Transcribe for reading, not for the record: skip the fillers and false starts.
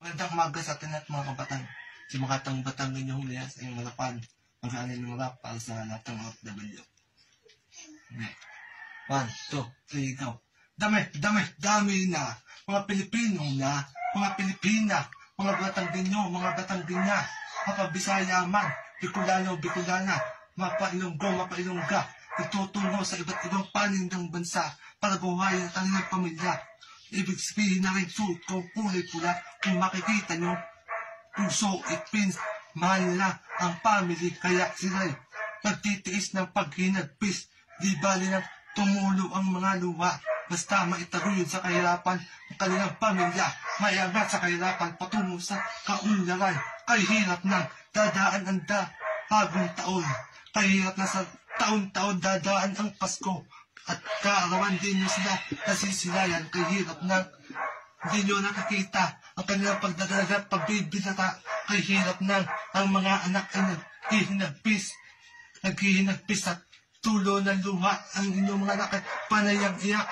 Magandang umaga sa atin at mga kabatang. Si Makatang Batang Ganyong Hulya sa iyong harapan. Mag-aanin ng rap para sa lahat ng OFW. Okay. 1, 2, 3, go. Dami na. Mga Pilipino na. Mga Pilipina. Mga Batang Ganyo, mga Batang Ganya. Mga Bisaya man. Bicolana. Mapa-Ilongga. Itutungo sa iba't ibang panig ng bansa para buhayin ang kanilang pamilya. Ibig sabihin na rin suot ko kulay pula. Kung makikita nyo, puso, it means mahal na ang family. Kaya sila'y nagtitiis ng paghinagpis. Di bali na tumulo ang mga luha. Basta maitaguyod sa kahirapan ang kanilang pamilya. Mayangat sa kahirapan patungo sa kaunlaran. Kay hirap ng dadaan ang bagong taon. Kay hirap na sa taon-taon dadaan ang Pasko. At kaarawan din nyo sila nasisilayan. Kay hirap ng hindi nyo nakakita ang kanilang pagdadalaga at pagbibinata. Kay hirap ng ang mga anak ay naghihinagpis at tulo ng luha ang inyong mga anak ay panayang iyak.